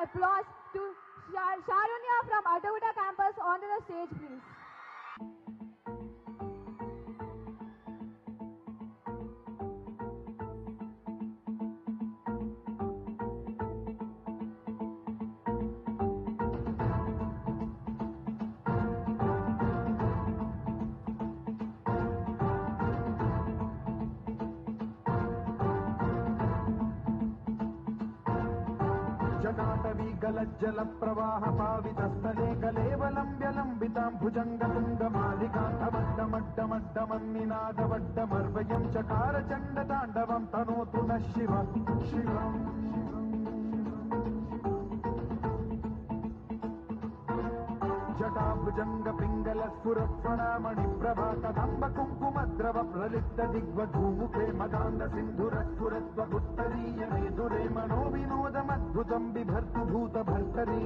applause to Sharunya from Adauta campus onto the stage, please. जटाटवीगलज्जल प्रवाह पावितस्थले कलेवलम्ब्यलम्बितां भुजङ्गतुङ्गमालिकान्तवड्डमड्डमड्डमन्निनादवड्डमर्वयं चकार चण्डताण्डवं तनोतु नः शिव शिवम् जटाभुजङ्गपिङ्गलस्फुरत्फणामणिप्रभा कदम्ब कुङ्कुमद्रव प्रलिप्त दिग्वधूमुखे मदान्ध सिन्धुरस्फुरत्वगुत्तरीय मेधुरे मनो विनोदमद्भुतं बिभर्तु भूतभर्तरी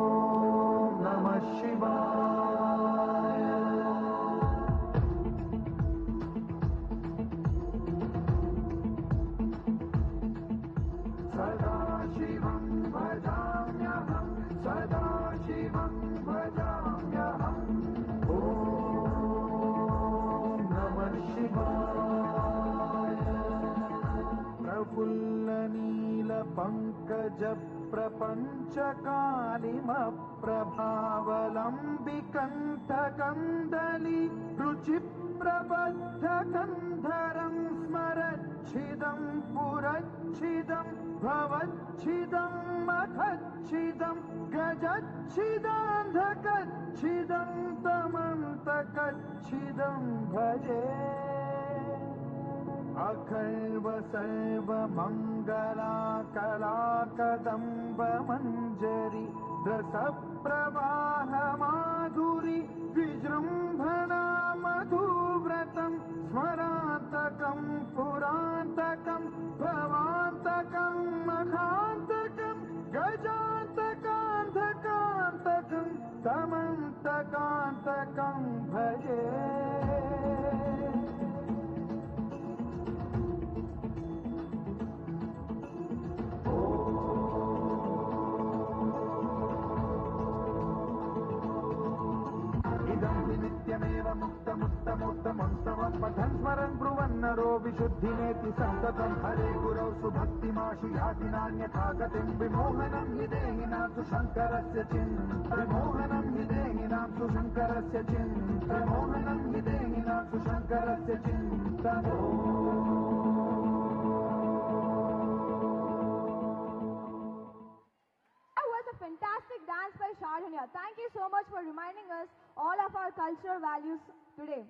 ॐ नमः शिवाय सदाशिवं भजाम्यहं सदाशिवं भजाम्यहम् ॐ नमः शिवाय प्रफुल्लनीलपङ्कजप्रपञ्चकालिमप्रभावलम्बिकण्ठकन्दली रुचिप्रबद्धकन्धरं स्मरच्छिदं पुरच्छिदं भवच्छिदं मखच्छिदं गजच्छिदान्धकच्छिदं तमन्तकच्छिदं भजे अखल्व सर्वमङ्गलाकलाकदम्ब मञ्जरी रसप्रवाह माधुरी विजृम्भणा मधुव्रतं स्मरान्तकं पुरान्तकं भवान्तकं मखान्तकं गजान्तकान्धकान्तकं तमन्तकान्तकं भजे नित्यमेव मुक्तमुत्तमोत्तमोत्तमं पठन् स्मरन् ब्रुवन्नरो विशुद्धिमेति सन्ततं हरे गुरौ सुभक्तिमाशु याति नान्यथा गतिं विमोहनं हि देहिनां सुशङ्करस्य विमोहनं हि देहिनां सुशङ्करस्य विमोहनं हि देहिनां सुशङ्करस्य चिन्तनो Fantastic dance by Sharunya. Thank you so much for reminding us all of our cultural values today.